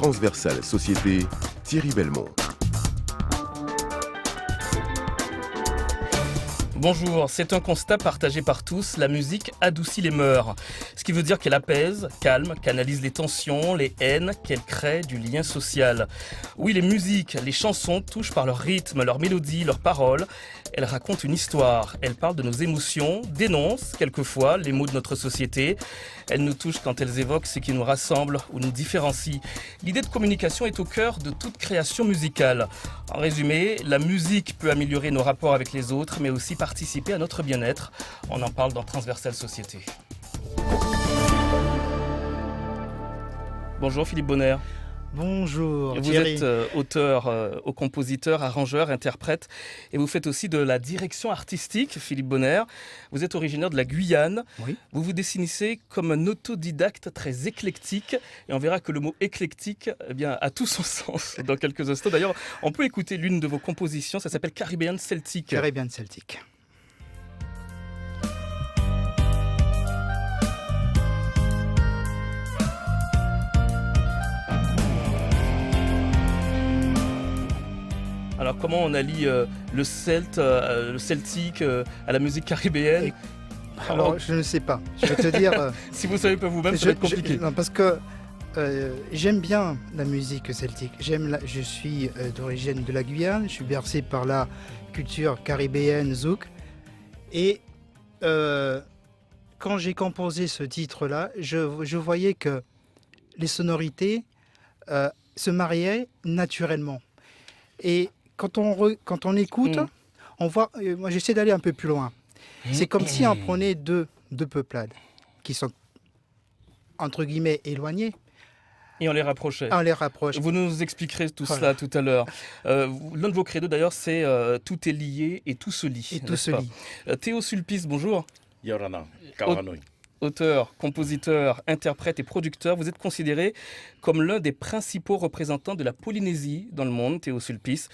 Transversal Société, Thierry Belmont. Bonjour, c'est un constat partagé par tous, la musique adoucit les mœurs. Ce qui veut dire qu'elle apaise, calme, canalise les tensions, les haines, qu'elle crée du lien social. Oui, les musiques, les chansons touchent par leur rythme, leur mélodie, leurs paroles. Elles racontent une histoire, elles parlent de nos émotions, dénoncent quelquefois les maux de notre société. Elles nous touchent quand elles évoquent ce qui nous rassemble ou nous différencie. L'idée de communication est au cœur de toute création musicale. En résumé, la musique peut améliorer nos rapports avec les autres, mais aussi participer à notre bien-être. On en parle dans Transversal Société. Bonjour Philippe Bonner. Bonjour Vous Thierry. êtes auteur, compositeur, arrangeur, interprète et vous faites aussi de la direction artistique, Philippe Bonner. Vous êtes originaire de la Guyane. Oui. Vous vous définissez comme un autodidacte très éclectique et on verra que le mot éclectique a tout son sens dans quelques instants. D'ailleurs, on peut écouter l'une de vos compositions, ça s'appelle Caribbean Celtic. Caribbean Celtic. Alors comment on allie le celtique à la musique caribéenne? Alors je ne sais pas, je vais te dire... Si vous ne savez pas vous-même, ça va être compliqué. Non, parce que j'aime bien la musique celtique. Je suis d'origine de la Guyane, je suis bercé par la culture caribéenne zouk. Et quand j'ai composé ce titre-là, je voyais que les sonorités se mariaient naturellement. Et quand on écoute, on voit. Moi, j'essaie d'aller un peu plus loin. C'est comme si on prenait deux peuplades qui sont entre guillemets éloignées. Et on les rapprochait. On les rapproche. Vous nous expliquerez tout cela tout à l'heure. L'un de vos credos d'ailleurs, c'est tout est lié et tout se lie. Et tout se lie. Théo Sulpice, bonjour. Yorana, Kawanoi. Auteur, compositeur, interprète et producteur, vous êtes considéré comme l'un des principaux représentants de la Polynésie dans le monde, Théo Sulpice.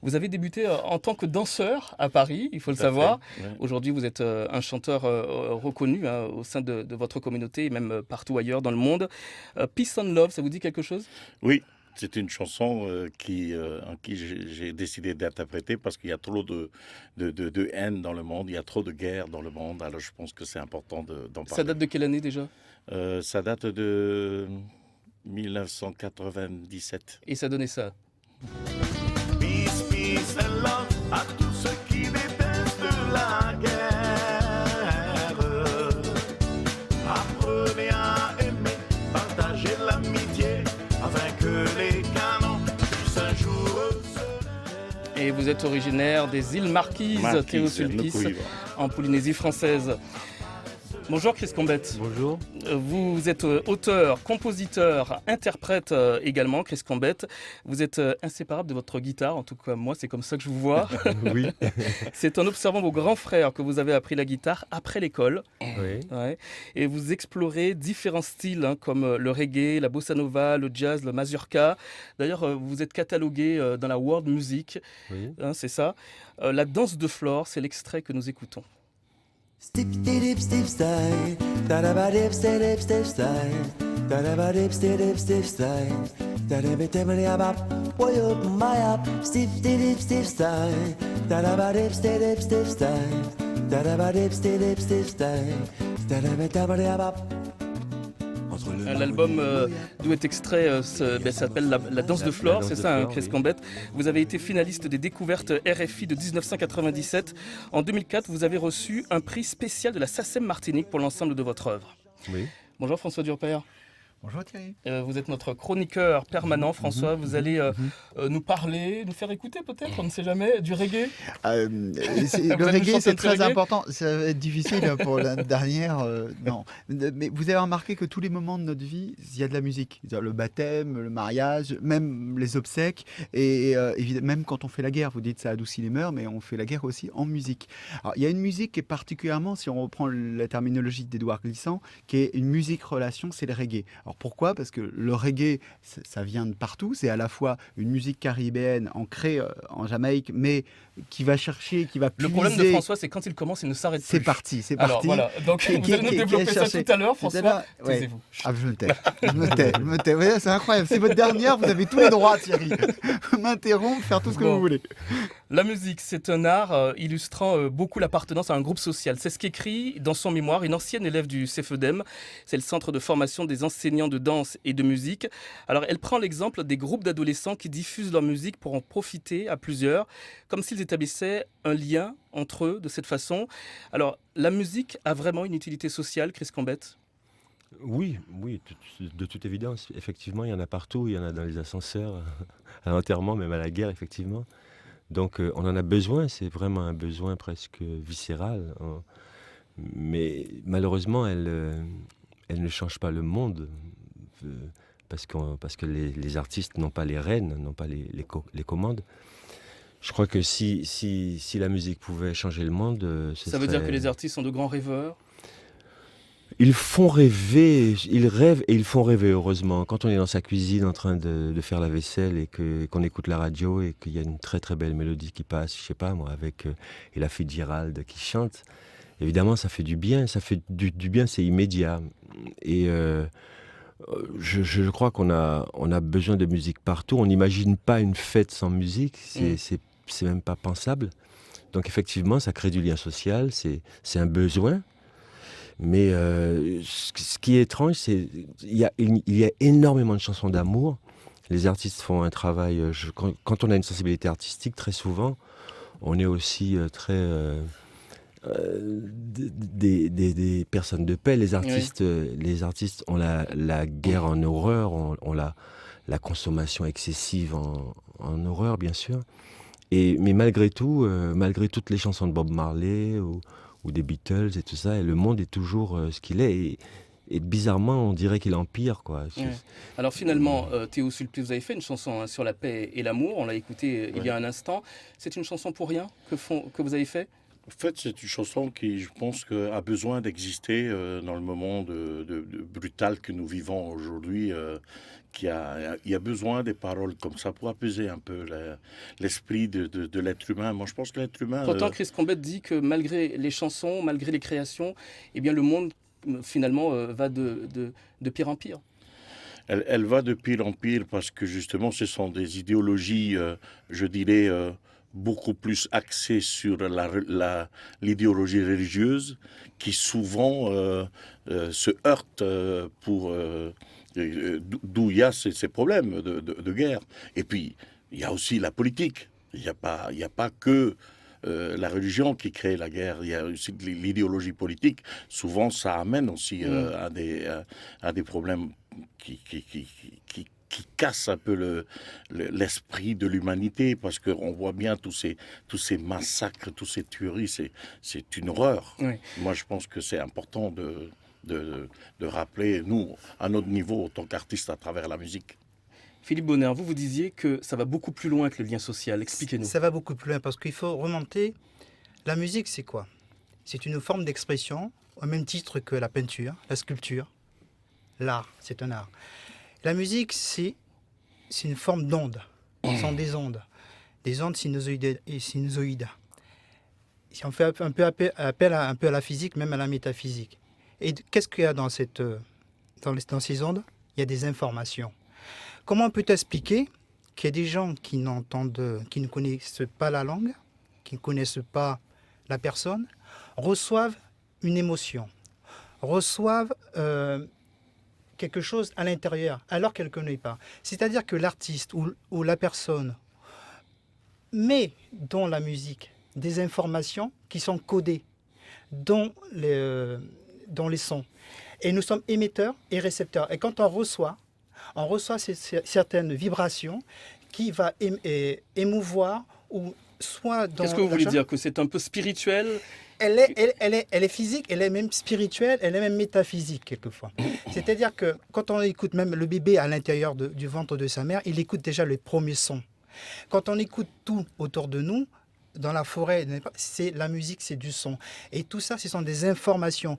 Vous avez débuté en tant que danseur à Paris, il faut le savoir. Ouais. Aujourd'hui, vous êtes un chanteur reconnu au sein de votre communauté et même partout ailleurs dans le monde. Peace and Love, ça vous dit quelque chose? Oui, c'est une chanson en qui j'ai décidé d'interpréter parce qu'il y a trop de haine dans le monde, il y a trop de guerre dans le monde, alors je pense que c'est important d'en parler. Ça date de quelle année déjà? Ça date de 1997. Et ça donnait ça. Peace, peace and love à tous ceux qui détestent la guerre. Apprenez à aimer, partagez l'amitié, afin que les canons puissent un jour se lever. Et vous êtes originaire des îles Marquises, Théo Sulpice, en Polynésie française. Bonjour Chris Combette. Bonjour. Vous êtes auteur, compositeur, interprète également, Chris Combette. Vous êtes inséparable de votre guitare, en tout cas moi c'est comme ça que je vous vois. Oui. C'est en observant vos grands frères que vous avez appris la guitare après l'école. Oui. Ouais. Et vous explorez différents styles comme le reggae, la bossa nova, le jazz, le mazurka. D'ailleurs vous êtes catalogué dans la world music, Oui. c'est ça. La danse de Flore, c'est l'extrait que nous écoutons. Stip dip stip style, da da ba dip stip style, da da ba dip stip style, da da ba dip style, boy up my up, stip style, da da ba dip style, da da ba dip style, da da ba dip. L'album d'où est extrait s'appelle la danse de Flore, c'est ça, Chris Combette. Vous avez été finaliste des découvertes RFI de 1997. En 2004, vous avez reçu un prix spécial de la SACEM Martinique pour l'ensemble de votre œuvre. Oui. Bonjour François Durper. Bonjour Thierry. Vous êtes notre chroniqueur permanent, François. Vous allez nous parler, nous faire écouter peut-être, on ne sait jamais, du reggae. Le reggae, c'est très important. Ça va être difficile pour la dernière. Non. Mais vous avez remarqué que tous les moments de notre vie, il y a de la musique. Le baptême, le mariage, même les obsèques. Et évidemment, même quand on fait la guerre, vous dites ça adoucit les mœurs, mais on fait la guerre aussi en musique. Alors, il y a une musique qui est particulièrement, si on reprend la terminologie d'Édouard Glissant, qui est une musique relation, c'est le reggae. Alors, Alors pourquoi ? Parce que le reggae, ça vient de partout. C'est à la fois une musique caribéenne ancrée en Jamaïque, mais qui va chercher, qui va puiser. Le problème de François, c'est quand il commence, il ne s'arrête plus. C'est parti. Alors voilà, donc vous allez nous développer ça tout à l'heure, François. Ouais. Taisez-vous. Ah, je me tais. Ouais, c'est incroyable. C'est votre dernière, vous avez tous les droits, Thierry. M'interrompre, faire tout ce que vous voulez. La musique, c'est un art illustrant beaucoup l'appartenance à un groupe social. C'est ce qu'écrit dans son mémoire une ancienne élève du CFEDEM. C'est le centre de formation des enseignants de danse et de musique. Alors, elle prend l'exemple des groupes d'adolescents qui diffusent leur musique pour en profiter à plusieurs, comme s'ils établissaient un lien entre eux de cette façon. Alors, la musique a vraiment une utilité sociale, Chris Cambette ? Oui, de toute évidence. Effectivement, il y en a partout. Il y en a dans les ascenseurs, à l'enterrement, même à la guerre, effectivement. Donc, on en a besoin. C'est vraiment un besoin presque viscéral. Mais malheureusement, elle ne change pas le monde. Parce que les artistes n'ont pas les rênes, n'ont pas les commandes. Je crois que si la musique pouvait changer le monde, ça veut dire que les artistes sont de grands rêveurs ? Ils font rêver, ils rêvent et ils font rêver, heureusement. Quand on est dans sa cuisine en train de faire la vaisselle et qu'on écoute la radio et qu'il y a une très très belle mélodie qui passe, je sais pas moi, avec Ella Fitzgerald qui chante, évidemment ça fait du bien, du bien, c'est immédiat. Et je crois qu'on a besoin de musique partout. On n'imagine pas une fête sans musique, c'est même pas pensable. Donc effectivement, ça crée du lien social, c'est un besoin. Mais ce qui est étrange, c'est qu'il y a énormément de chansons d'amour. Les artistes font un travail... quand on a une sensibilité artistique, très souvent, on est aussi très... des personnes de paix. Les artistes ont la guerre en horreur, ont la consommation excessive en horreur, bien sûr. Mais malgré tout, malgré toutes les chansons de Bob Marley ou des Beatles et tout ça, et le monde est toujours ce qu'il est. Et bizarrement, on dirait qu'il empire, quoi. Ouais. Alors finalement, Théo Sulpice, vous avez fait une chanson sur la paix et l'amour. On l'a écoutée il y a un instant. C'est une chanson pour rien que vous avez fait ? En fait, c'est une chanson qui, je pense, a besoin d'exister dans le moment de brutal que nous vivons aujourd'hui. Il y a besoin des paroles comme ça pour apaiser un peu l'esprit de l'être humain. Moi, je pense que l'être humain... Pourtant, Chris Cambette dit que malgré les chansons, malgré les créations, eh bien, le monde, finalement, va de pire en pire. Elle va de pire en pire parce que, justement, ce sont des idéologies, je dirais... beaucoup plus axé sur l'idéologie religieuse qui souvent se heurte d'où il y a ces problèmes de guerre. Et puis, il y a aussi la politique. Il n'y a pas que la religion qui crée la guerre, il y a aussi l'idéologie politique. Souvent, ça amène aussi à des problèmes qui casse un peu l'esprit de l'humanité, parce qu'on voit bien tous ces massacres, tous ces tueries, c'est une horreur. Oui. Moi, je pense que c'est important de rappeler, nous, à notre niveau, en tant qu'artistes, à travers la musique. Philippe Bonner, vous disiez que ça va beaucoup plus loin que le lien social. Expliquez-nous. Ça va beaucoup plus loin, parce qu'il faut remonter. La musique, c'est quoi ? C'est une forme d'expression, au même titre que la peinture, la sculpture. L'art, c'est un art. La musique, c'est une forme d'onde. Ce sont des ondes sinusoïdes. Si on fait un peu appel à la physique, même à la métaphysique. Et qu'est-ce qu'il y a dans ces ondes ? Il y a des informations. Comment on peut expliquer qu'il y a des gens qui ne connaissent pas la langue, qui ne connaissent pas la personne, reçoivent une émotion, reçoivent quelque chose à l'intérieur, alors qu'elle ne connaît pas. C'est-à-dire que l'artiste ou la personne met dans la musique des informations qui sont codées dans les sons. Et nous sommes émetteurs et récepteurs. Et quand on reçoit certaines vibrations qui vont émouvoir ou soit dans... Qu'est-ce que vous voulez dire ? Que c'est un peu spirituel ? Elle est physique, elle est même spirituelle, elle est même métaphysique quelquefois. C'est-à-dire que quand on écoute même le bébé à l'intérieur du ventre de sa mère, il écoute déjà les premiers sons. Quand on écoute tout autour de nous, dans la forêt, c'est la musique, c'est du son. Et tout ça, ce sont des informations.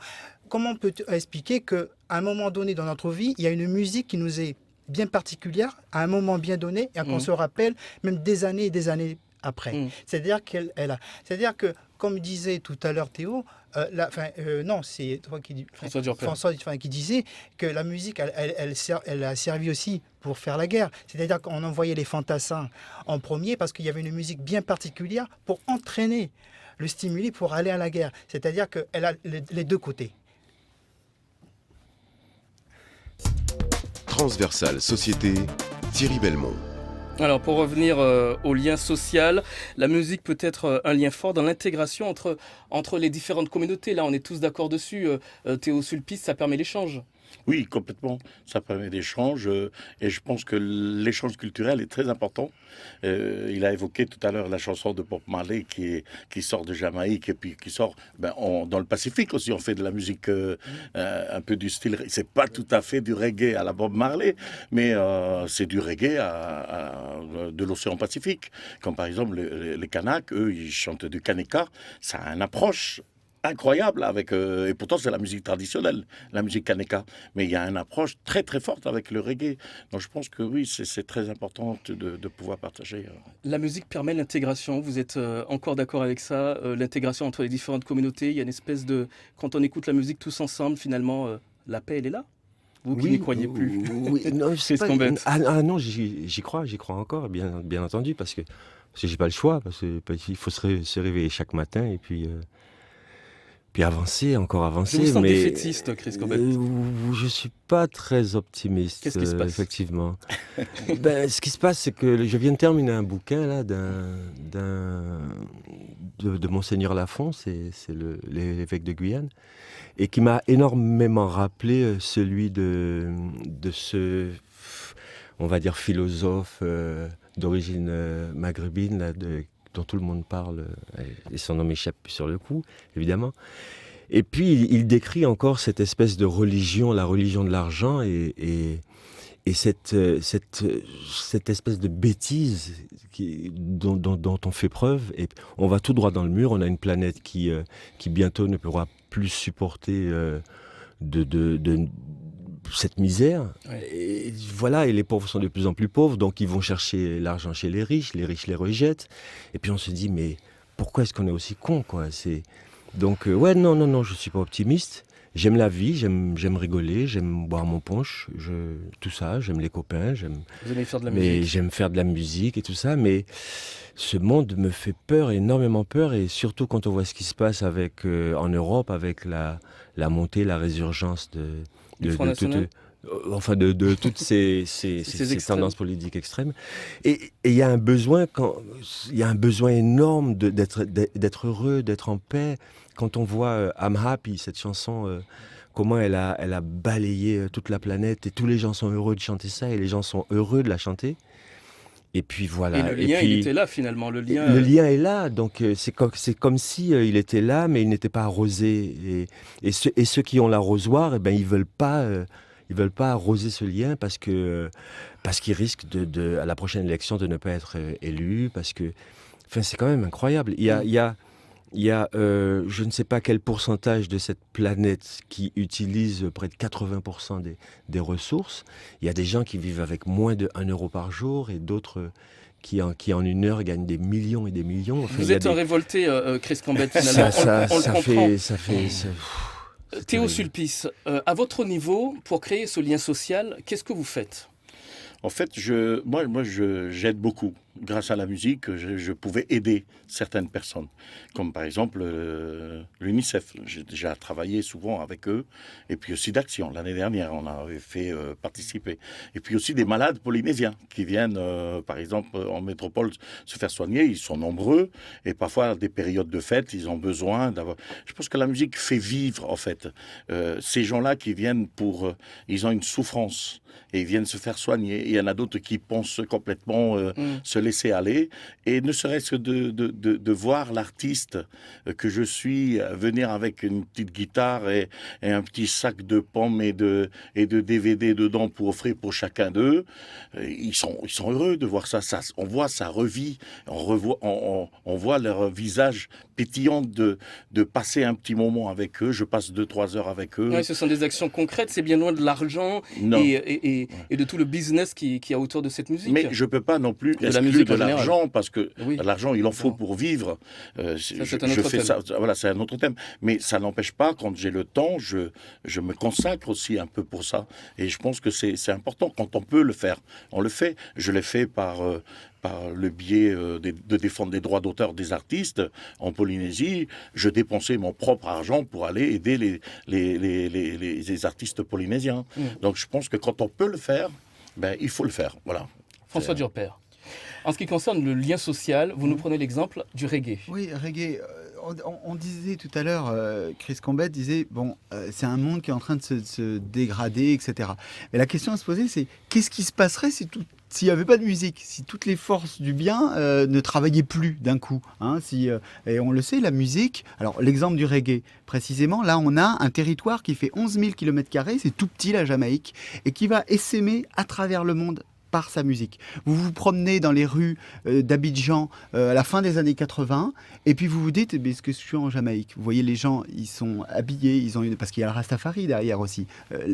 Comment on peut expliquer qu'à un moment donné dans notre vie, il y a une musique qui nous est bien particulière, à un moment bien donné, et qu'on se rappelle même des années et des années après. C'est-à-dire c'est-à-dire que, comme disait tout à l'heure Théo, non, c'est toi qui dis, François qui disait que la musique, elle a servi aussi pour faire la guerre. C'est-à-dire qu'on envoyait les fantassins en premier parce qu'il y avait une musique bien particulière pour entraîner, le stimuler pour aller à la guerre. C'est-à-dire qu'elle a les deux côtés. Transversal Société, Thierry Belmont. Alors pour revenir au lien social, la musique peut être un lien fort dans l'intégration entre les différentes communautés. Là, on est tous d'accord dessus. Théo Sulpice, ça permet l'échange. Oui, complètement. Ça permet d'échanges et je pense que l'échange culturel est très important. Il a évoqué tout à l'heure la chanson de Bob Marley qui sort de Jamaïque et puis qui sort dans le Pacifique aussi. On fait de la musique un peu du style. C'est pas tout à fait du reggae à la Bob Marley, mais c'est du reggae de l'océan Pacifique. Comme par exemple les Kanaks, eux, ils chantent du Kaneka. Ça a une approche incroyable et pourtant c'est la musique traditionnelle, la musique kaneka, mais il y a une approche très très forte avec le reggae. Donc je pense que oui, c'est très important de pouvoir partager. La musique permet l'intégration, vous êtes encore d'accord avec ça, l'intégration entre les différentes communautés, il y a une espèce de... Quand on écoute la musique tous ensemble, finalement, la paix elle est là. Vous qui n'y croyez plus. Oui, non, C'est ce qu'on bête. Non, j'y crois encore, bien entendu, parce que j'ai pas le choix, parce qu'il faut se réveiller chaque matin et puis avancer. Je vous sens défaitiste, Chris Corbett. Je suis pas très optimiste. Qu'est-ce qui se passe effectivement. Ce qui se passe, c'est que je viens de terminer un bouquin là de Monseigneur Lafont, c'est l'évêque de Guyane, et qui m'a énormément rappelé celui de ce, on va dire, philosophe d'origine maghrébine là, dont tout le monde parle, et son nom m'échappe sur le coup, évidemment. Et puis, il décrit encore cette espèce de religion, la religion de l'argent, et cette espèce de bêtise dont on fait preuve. Et on va tout droit dans le mur, on a une planète qui bientôt ne pourra plus supporter de cette misère. Ouais. Et voilà, et les pauvres sont de plus en plus pauvres, donc ils vont chercher l'argent chez les riches les rejettent, et puis on se dit, mais pourquoi est-ce qu'on est aussi con, quoi? Donc, non, je suis pas optimiste. J'aime la vie, j'aime rigoler, j'aime boire mon punch, tout ça, j'aime les copains, Vous aimez faire de la musique. J'aime faire de la musique et tout ça, mais ce monde me fait peur, énormément peur, et surtout quand on voit ce qui se passe en Europe, avec la montée, la résurgence de toutes ces tendances politiques extrêmes. Et il y a un besoin énorme d'être heureux, d'être en paix. Quand on voit I'm Happy, cette chanson, comment elle a balayé toute la planète, et tous les gens sont heureux de chanter ça, et les gens sont heureux de la chanter. Et puis voilà. Et le lien, il était là finalement. Le lien est là, donc c'est comme si il était là, mais il n'était pas arrosé. Et ceux qui ont l'arrosoir, ils veulent pas arroser ce lien parce qu'ils risquent à la prochaine élection de ne pas être élus, parce que, c'est quand même incroyable. Il y a je ne sais pas quel pourcentage de cette planète qui utilise près de 80% des ressources. Il y a des gens qui vivent avec moins de 1 euro par jour, et d'autres qui en une heure gagnent des millions et des millions. Vous êtes un révolté, Chris Corbett, finalement. On le comprend. Ça fait Théo Sulpice, à votre niveau, pour créer ce lien social, qu'est-ce que vous faites ? En fait, j'aide beaucoup. Grâce à la musique, je pouvais aider certaines personnes. Comme par exemple l'UNICEF. J'ai déjà travaillé souvent avec eux. Et puis aussi d'Action. L'année dernière, on avait fait participer. Et puis aussi des malades polynésiens qui viennent, par exemple, en métropole se faire soigner. Ils sont nombreux. Et parfois, à des périodes de fête, ils ont besoin d'avoir... Je pense que la musique fait vivre, en fait. Ces gens-là qui viennent ils ont une souffrance. Et ils viennent se faire soigner. Et il y en a d'autres qui pensent complètement se laisser aller, et ne serait-ce que de voir l'artiste que je suis venir avec une petite guitare et un petit sac de pommes et de DVD dedans pour offrir pour chacun d'eux. Ils sont heureux de voir ça. On voit ça revit, on voit leur visage pétillant de passer un petit moment avec eux. Je passe 2-3 heures avec eux. Ouais, ce sont des actions concrètes, c'est bien loin de l'argent et de tout le business qui y a autour de cette musique. Mais je ne peux pas non plus la exclure musique de en général. l'argent, parce que Oui. l'argent, il en faut pour vivre. c'est un autre thème. Voilà, c'est un autre thème. Mais ça n'empêche pas, quand j'ai le temps, je me consacre aussi un peu pour ça. Et je pense que c'est important. Quand on peut le faire, on le fait. Je l'ai fait par le biais de défendre les droits d'auteur des artistes en Polynésie. Je dépensais mon propre argent pour aller aider les artistes polynésiens. Donc je pense que quand on peut le faire, il faut le faire. Voilà. François Durper. En ce qui concerne le lien social, vous nous prenez l'exemple du reggae. Oui, reggae. On disait tout à l'heure, Chris Combet disait, c'est un monde qui est en train de se dégrader, etc. Mais la question à se poser, c'est qu'est-ce qui se passerait s'il n'y avait pas de musique, si toutes les forces du bien ne travaillaient plus d'un coup, hein, et on le sait, la musique, alors l'exemple du reggae, précisément, là on a un territoire qui fait 11 000 km², c'est tout petit la Jamaïque, et qui va essaimer à travers le monde par sa musique. Vous vous promenez dans les rues d'Abidjan à la fin des années 80, et puis vous vous dites, est-ce que je suis en Jamaïque? Vous voyez, les gens, ils sont habillés, parce qu'il y a le Rastafari derrière aussi.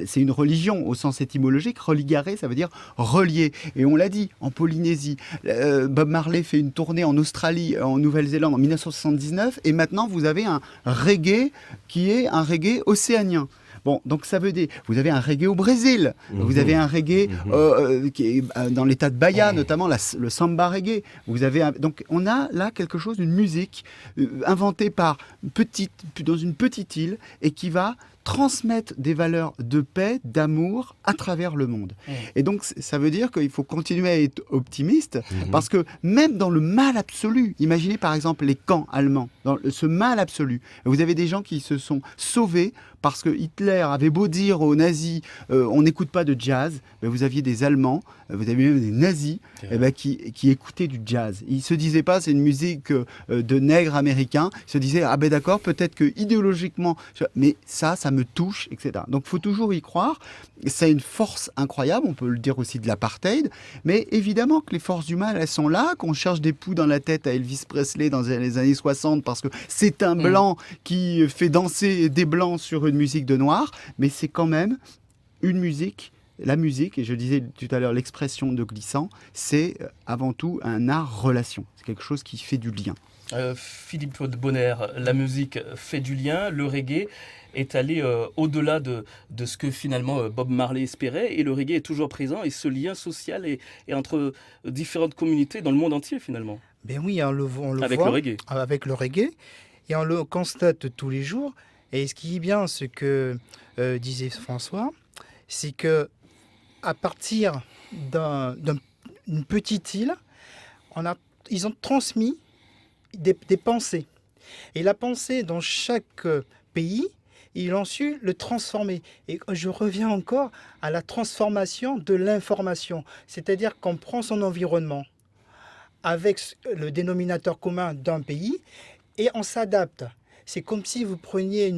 C'est une religion au sens étymologique. Religaré, ça veut dire relié. Et on l'a dit, en Polynésie, Bob Marley fait une tournée en Australie, en Nouvelle-Zélande en 1979, et maintenant vous avez un reggae qui est un reggae océanien. Bon, donc ça veut dire, vous avez un reggae au Brésil, vous avez un reggae qui est dans l'état de Bahia, notamment le samba reggae. Donc on a là quelque chose, une musique inventée dans une petite île et qui va transmettre des valeurs de paix, d'amour à travers le monde. Et donc ça veut dire qu'il faut continuer à être optimiste, parce que même dans le mal absolu, imaginez par exemple les camps allemands, dans ce mal absolu, vous avez des gens qui se sont sauvés parce que Hitler avait beau dire aux nazis on n'écoute pas de jazz, vous aviez des Allemands, vous aviez même des nazis qui écoutaient du jazz. Ils ne se disaient pas c'est une musique de nègres américains, ils se disaient d'accord, peut-être que idéologiquement, mais ça me touche, etc. Donc il faut toujours y croire. C'est une force incroyable, on peut le dire aussi de l'apartheid, mais évidemment que les forces du mal, elles sont là, qu'on cherche des poux dans la tête à Elvis Presley dans les années 60 parce que c'est un blanc qui fait danser des blancs sur une musique de noir, mais c'est quand même une musique. La musique, et je disais tout à l'heure l'expression de Glissant, c'est avant tout un art-relation. C'est quelque chose qui fait du lien. Philippe de Bonner, la musique fait du lien, le reggae est allé au-delà de ce que finalement Bob Marley espérait, et le reggae est toujours présent, et ce lien social est entre différentes communautés dans le monde entier finalement. Ben oui, on le avec voit le reggae. Avec le reggae, et on le constate tous les jours. Et ce qui est bien, ce que disait François, c'est que à partir d'une petite île, ils ont transmis des pensées. Et la pensée dans chaque pays, ils ont su le transformer. Et je reviens encore à la transformation de l'information. C'est-à-dire qu'on prend son environnement avec le dénominateur commun d'un pays et on s'adapte. C'est comme si vous preniez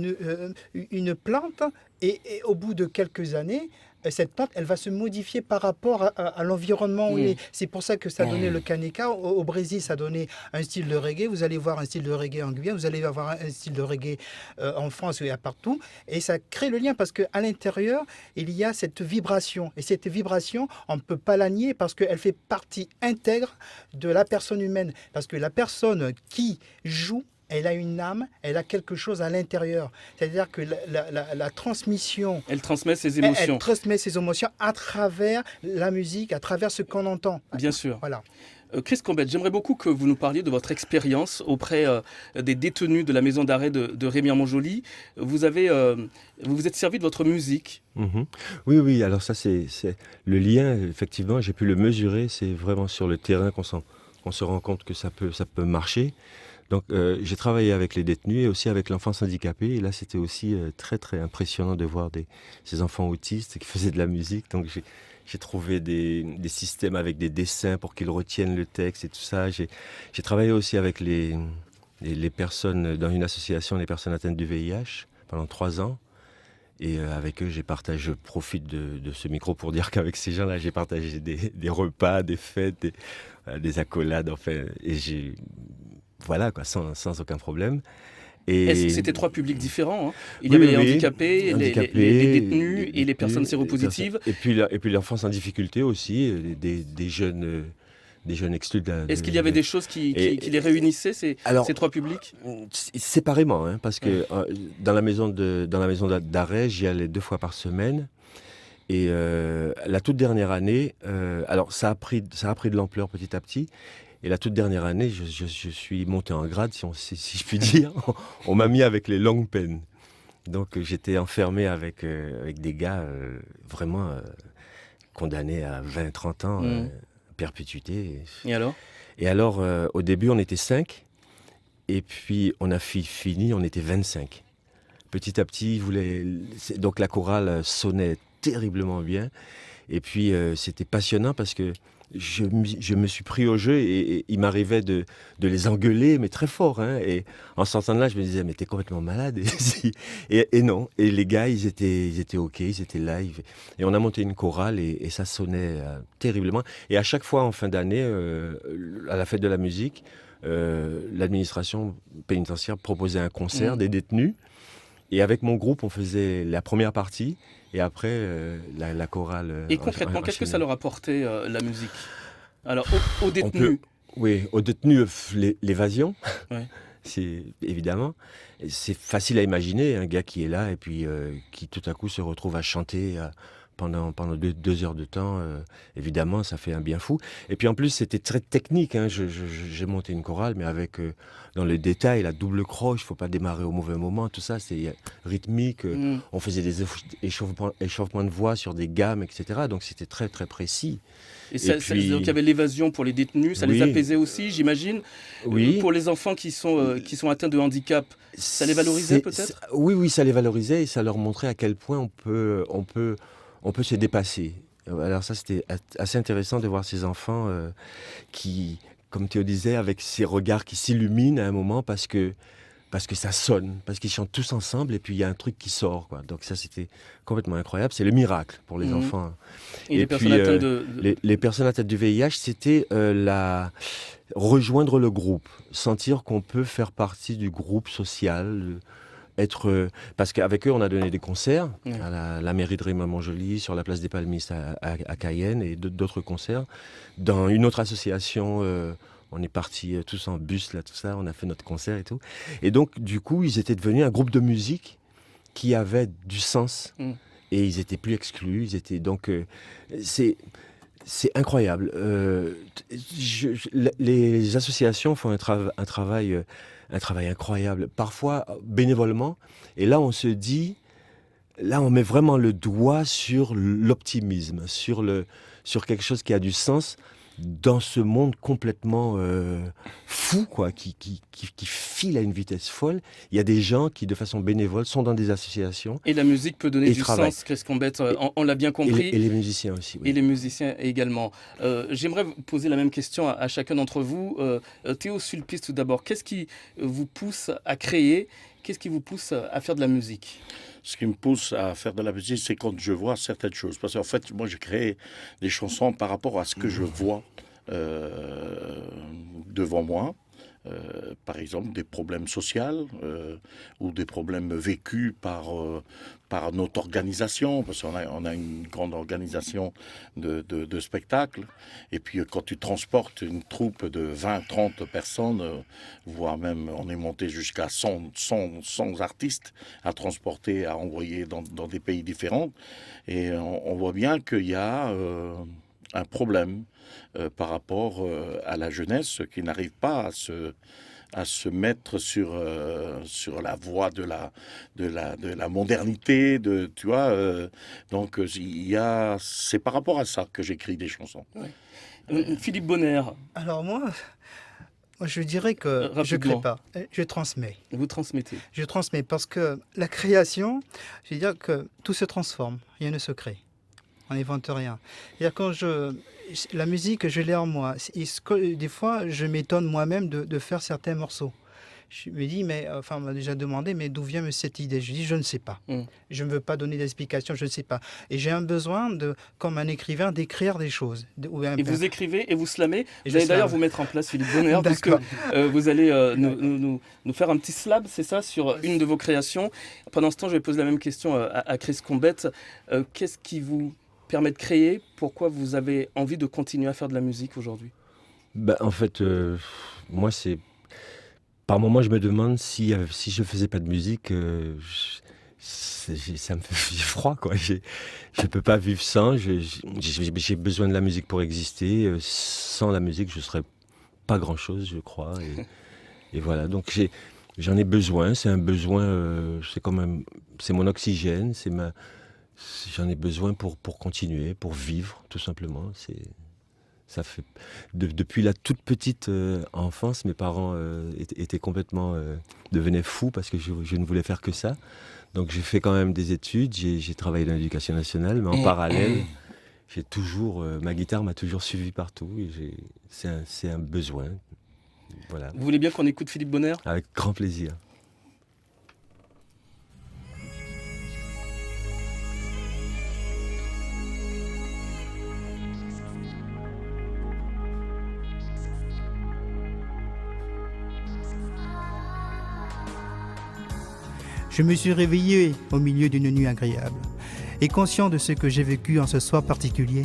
une plante et au bout de quelques années, cette plante, elle va se modifier par rapport à l'environnement où il est. C'est pour ça que ça donnait le Kaneka. Au Brésil, ça donnait un style de reggae. Vous allez voir un style de reggae en Guyane, vous allez avoir un style de reggae en France et partout. Et ça crée le lien parce qu'à l'intérieur, il y a cette vibration. Et cette vibration, on ne peut pas la nier parce qu'elle fait partie intègre de la personne humaine. Parce que la personne qui joue, elle a une âme, elle a quelque chose à l'intérieur. C'est-à-dire que la transmission... Elle transmet ses émotions. Elle transmet ses émotions à travers la musique, à travers ce qu'on entend. Bien sûr. Voilà. Chris Combet, j'aimerais beaucoup que vous nous parliez de votre expérience auprès des détenus de la maison d'arrêt de Rémière-Montjoly. Vous vous êtes servi de votre musique. Oui, alors ça c'est le lien, effectivement, j'ai pu le mesurer, c'est vraiment sur le terrain qu'on se rend compte que ça peut marcher. Donc j'ai travaillé avec les détenus et aussi avec l'enfance handicapée, et là c'était aussi très très impressionnant de voir ces enfants autistes qui faisaient de la musique. Donc J'ai trouvé des systèmes avec des dessins pour qu'ils retiennent le texte et tout ça. J'ai travaillé aussi avec les personnes dans une association, les personnes atteintes du VIH, pendant 3 ans. Et avec eux, je profite de ce micro pour dire qu'avec ces gens-là, j'ai partagé des repas, des fêtes, des accolades, enfin, et voilà, quoi, sans aucun problème. Et c'était 3 publics différents. Hein. Il y avait les handicapés, les détenus et les personnes séropositives. Et puis l'enfance en difficulté aussi, des jeunes exclus de la... Est-ce qu'il y avait des choses qui les réunissaient, ces 3 publics? Séparément, hein, parce que dans la maison d'arrêt, j'y allais 2 fois par semaine. Et la toute dernière année, alors ça a pris de l'ampleur petit à petit. Et la toute dernière année, je suis monté en grade, si je puis dire. On m'a mis avec les longues peines. Donc j'étais enfermé avec des gars vraiment condamnés à 20-30 ans, perpétuité. Et alors, au début, on était 5. Et puis, on a fini, on était 25. Petit à petit, donc la chorale sonnait terriblement bien. Et puis, c'était passionnant parce que je me suis pris au jeu et il m'arrivait de les engueuler, mais très fort. Hein, et en sortant de là, je me disais, mais t'es complètement malade. Et non. Et les gars, ils étaient OK, ils étaient là. Et on a monté une chorale et ça sonnait terriblement. Et à chaque fois, en fin d'année, à la fête de la musique, l'administration pénitentiaire proposait un concert des détenus. Et avec mon groupe, on faisait la première partie. Et après, la chorale... Et concrètement, qu'est-ce que ça leur apportait, la musique? Alors, aux détenus... Oui, aux détenus, l'évasion, ouais. C'est évidemment. C'est facile à imaginer, un gars qui est là et puis qui tout à coup se retrouve à chanter pendant 2 heures de temps. Évidemment, ça fait un bien fou. Et puis en plus, c'était très technique. Hein. J'ai monté une chorale, mais avec dans le détail, la double croche, il ne faut pas démarrer au mauvais moment, tout ça, c'est rythmique. On faisait des échauffements de voix sur des gammes, etc. Donc c'était très très précis. Et donc il y avait l'évasion pour les détenus, ça les apaisait aussi, j'imagine. Oui. Pour les enfants qui sont atteints de handicap, ça les valorisait peut-être? Oui, ça les valorisait et ça leur montrait à quel point on peut se dépasser. Alors ça, c'était assez intéressant de voir ces enfants qui, comme Théo disait, avec ces regards qui s'illuminent à un moment parce que ça sonne, parce qu'ils chantent tous ensemble et puis il y a un truc qui sort, quoi. Donc ça, c'était complètement incroyable. C'est le miracle pour les enfants. Et les personnes atteintes les personnes atteintes du VIH, c'était rejoindre le groupe, sentir qu'on peut faire partie du groupe social, parce qu'avec eux, on a donné des concerts à la mairie de Raymond-Montjoly, sur la place des Palmistes à Cayenne et d'autres concerts. Dans une autre association, on est partis tous en bus, là, tout ça, on a fait notre concert et tout. Et donc, du coup, ils étaient devenus un groupe de musique qui avait du sens et ils étaient plus exclus. Donc, c'est incroyable. Les associations font un travail incroyable, parfois bénévolement. Et là, on se dit, on met vraiment le doigt sur l'optimisme, sur quelque chose qui a du sens dans ce monde complètement fou, quoi, qui file à une vitesse folle. Il y a des gens qui, de façon bénévole, sont dans des associations. Et la musique peut donner du sens, Chris Combette, on l'a bien compris. Et les musiciens aussi. Oui. Et les musiciens également. J'aimerais vous poser la même question à chacun d'entre vous. Théo Sulpice, tout d'abord, qu'est-ce qui vous pousse à créer? Qu'est-ce qui vous pousse à faire de la musique? Ce qui me pousse à faire de la musique, c'est quand je vois certaines choses. Parce qu'en fait, moi, j'ai créé des chansons par rapport à ce que je vois devant moi. Par exemple, des problèmes sociaux ou des problèmes vécus par notre organisation, parce qu'on a une grande organisation de spectacles. Et puis, quand tu transportes une troupe de 20-30 personnes, voire même on est monté jusqu'à 100 artistes à transporter, à envoyer dans des pays différents, et on voit bien qu'il y a un problème par rapport à la jeunesse qui n'arrive pas à se mettre sur la voie de la modernité, tu vois. Donc c'est par rapport à ça que j'écris des chansons. Ouais. Philippe Bonner. Alors moi, je dirais que je ne crée pas, je transmets. Vous transmettez. Je transmets parce que la création, je veux dire que tout se transforme, rien ne se crée. On n'invente rien. C'est-à-dire la musique, je l'ai en moi. Des fois, je m'étonne moi-même de faire certains morceaux. Je me dis, on m'a déjà demandé, mais d'où vient cette idée? Je dis, je ne sais pas. Je ne veux pas donner d'explication, je ne sais pas. Et j'ai un besoin, comme un écrivain, d'écrire des choses. Et vous écrivez et vous slamez. Vous allez d'ailleurs vous mettre en place, Philippe Bonner, puisque vous allez nous faire un petit slab, c'est ça, sur une de vos créations. Pendant ce temps, je vais poser la même question à Chris Combette. Qu'est-ce qui vous permet de créer? Pourquoi vous avez envie de continuer à faire de la musique aujourd'hui? En fait, moi, c'est... Par moments, je me demande si je faisais pas de musique, ça me fait froid, quoi. Je peux pas vivre sans. J'ai besoin de la musique pour exister. Sans la musique, je serais pas grand-chose, je crois. Et voilà. Donc j'en ai besoin. C'est un besoin. C'est mon oxygène. J'en ai besoin pour continuer, pour vivre, tout simplement. Ça fait depuis la toute petite enfance, mes parents étaient complètement devenaient fous parce que je ne voulais faire que ça. Donc j'ai fait quand même des études, j'ai travaillé dans l'éducation nationale, mais en parallèle, ma guitare m'a toujours suivi partout. Et c'est un besoin. Voilà. Vous voulez bien qu'on écoute Philippe Bonner? Avec grand plaisir. Je me suis réveillé au milieu d'une nuit agréable. Et conscient de ce que j'ai vécu en ce soir particulier,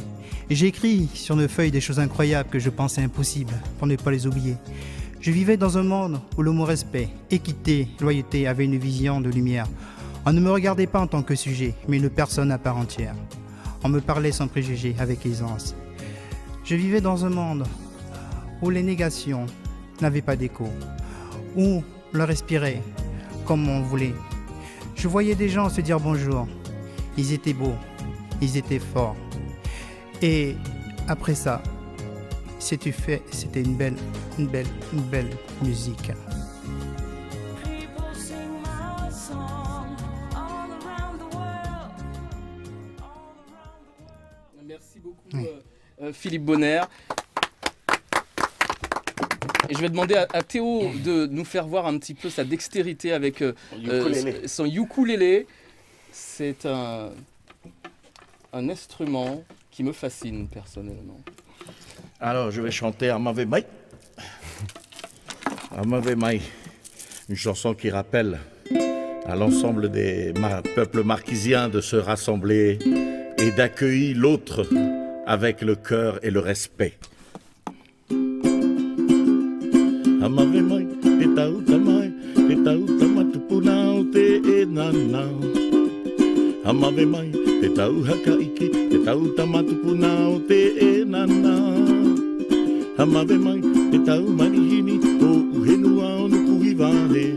j'ai écrit sur une feuille des choses incroyables que je pensais impossibles, pour ne pas les oublier. Je vivais dans un monde où le mot respect, équité, loyauté avait une vision de lumière. On ne me regardait pas en tant que sujet, mais une personne à part entière. On me parlait sans préjugés, avec aisance. Je vivais dans un monde où les négations n'avaient pas d'écho, où l'on respirait comme on voulait. Je voyais des gens se dire bonjour. Ils étaient beaux, ils étaient forts. Et après ça, c'était une belle musique. Merci beaucoup, Philippe Bonner. Et je vais demander à Théo de nous faire voir un petit peu sa dextérité avec son ukulélé. C'est un instrument qui me fascine personnellement. Alors, je vais chanter Amave Mai. Amave Mai, une chanson qui rappelle à l'ensemble des peuples marquisiens de se rassembler et d'accueillir l'autre avec le cœur et le respect. Amave mai, te tauta matupuna o te e nana. Amave mai, te tau hakaiki, te tauta matupuna o te e nana. Amave mai, te tau marihini, o uhenua o nukuhi vale.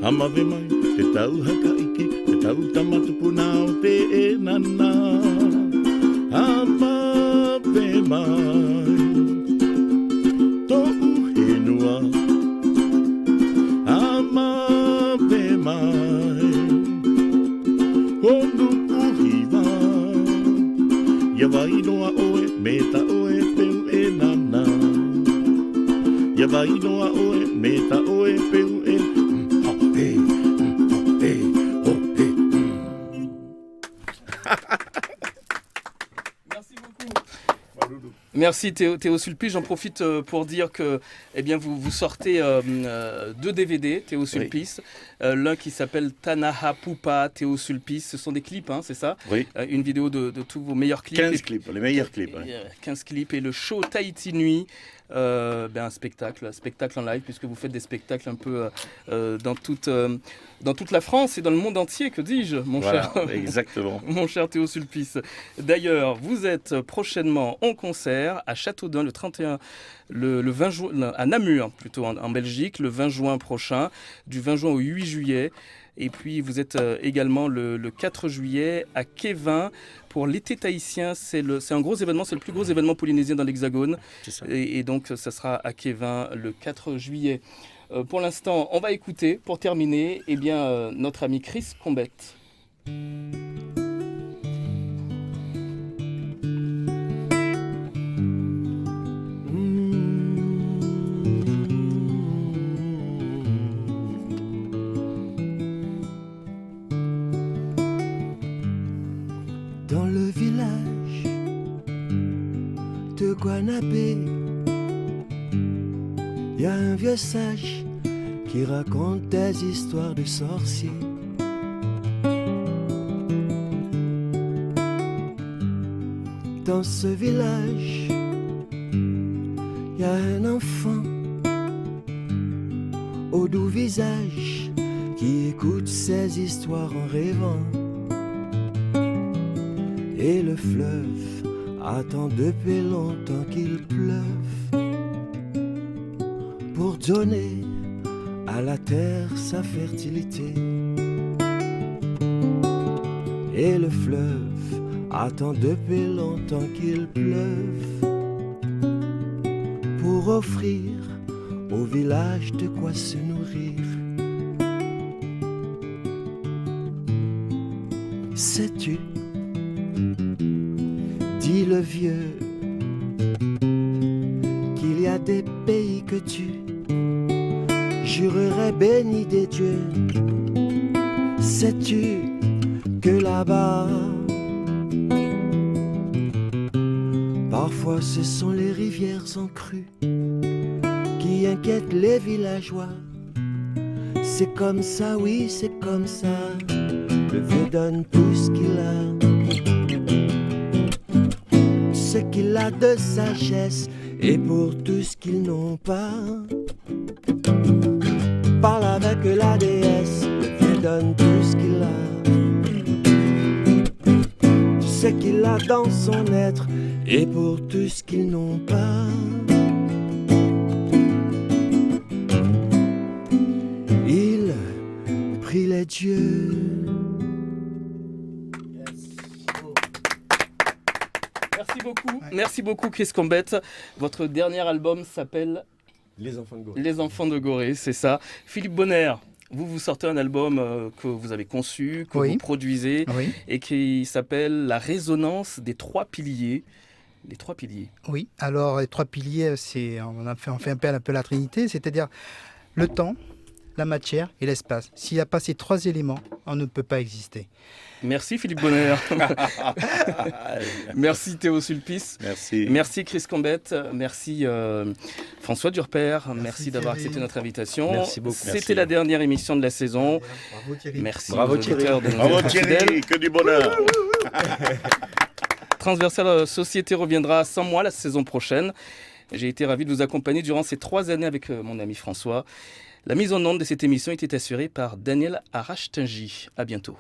Amave mai, te tau hakaiki, te tauta matupuna o te e nana. Amave mai. Amave mai, quando uhiva, yavai noa oe, meta oe, peu e nana. Yavai noa oe, meta oe, peu e, oh hey, oh hey, oh hey. Merci beaucoup. Merci Théo Sulpice. J'en profite pour dire que vous sortez 2 DVD, Théo Sulpice. Oui. L'un qui s'appelle Tanaha Pupa, Théo Sulpice. Ce sont des clips, hein, c'est ça? Oui. Une vidéo de tous vos meilleurs clips. 15 clips, les meilleurs clips. Et, 15 clips. Et le show Tahiti Nuit. Un spectacle en live, puisque vous faites des spectacles un peu dans toute la France et dans le monde entier, que dis-je, mon cher exactement. Mon cher Théo Sulpice. D'ailleurs, vous êtes prochainement en concert à Châteaudun le 20 juin, à Namur plutôt, en Belgique, le 20 juin prochain, du 20 juin au 8 juillet. Et puis vous êtes également le 4 juillet à Kévin pour l'été tahitien. C'est un gros événement, c'est le plus gros événement polynésien dans l'Hexagone. Et donc ça sera à Kévin le 4 juillet. Pour l'instant, on va écouter, pour terminer, notre ami Chris Combette. Dans le village de Guanabé, y a un vieux sage qui raconte des histoires de sorciers. Dans ce village, y a un enfant au doux visage qui écoute ces histoires en rêvant. Et le fleuve attend depuis longtemps qu'il pleuve pour donner à la terre sa fertilité. Et le fleuve attend depuis longtemps qu'il pleuve pour offrir au village de quoi se nourrir. Sais-tu, dit le vieux, qu'il y a des pays que tu jurerais béni des dieux. Sais-tu que là-bas, parfois ce sont les rivières en crue qui inquiètent les villageois. C'est comme ça, oui, c'est comme ça. Le vieux donne tout ce qu'il a, ce qu'il a de sagesse, et pour tout ce qu'ils n'ont pas, parle avec la déesse. Le vieux donne tout ce qu'il a, ce qu'il a dans son être, et pour tout ce qu'ils n'ont pas, il prie les dieux. Merci beaucoup Chris Combet. Votre dernier album s'appelle Les enfants de Gorée. Les enfants de Gorée, c'est ça. Philippe Bonner, vous sortez un album que vous avez conçu, que vous produisez, et qui s'appelle La résonance des trois piliers. Les trois piliers. Oui, alors les trois piliers, on fait un peu la Trinité, c'est-à-dire le temps, la matière et l'espace. S'il n'y a pas ces trois éléments, on ne peut pas exister. Merci Philippe Bonner. Merci Théo Sulpice. Merci Chris Combet. Merci François Durper. Merci d'avoir accepté notre invitation. Merci beaucoup. C'était la dernière émission de la saison. Bravo Thierry. Merci. Bravo Thierry. Bravo Thierry, que du bonheur. Transversal Société reviendra sans moi la saison prochaine. J'ai été ravi de vous accompagner durant ces 3 années avec mon ami François. La mise en onde de cette émission était assurée par Daniel Arachtingi. À bientôt.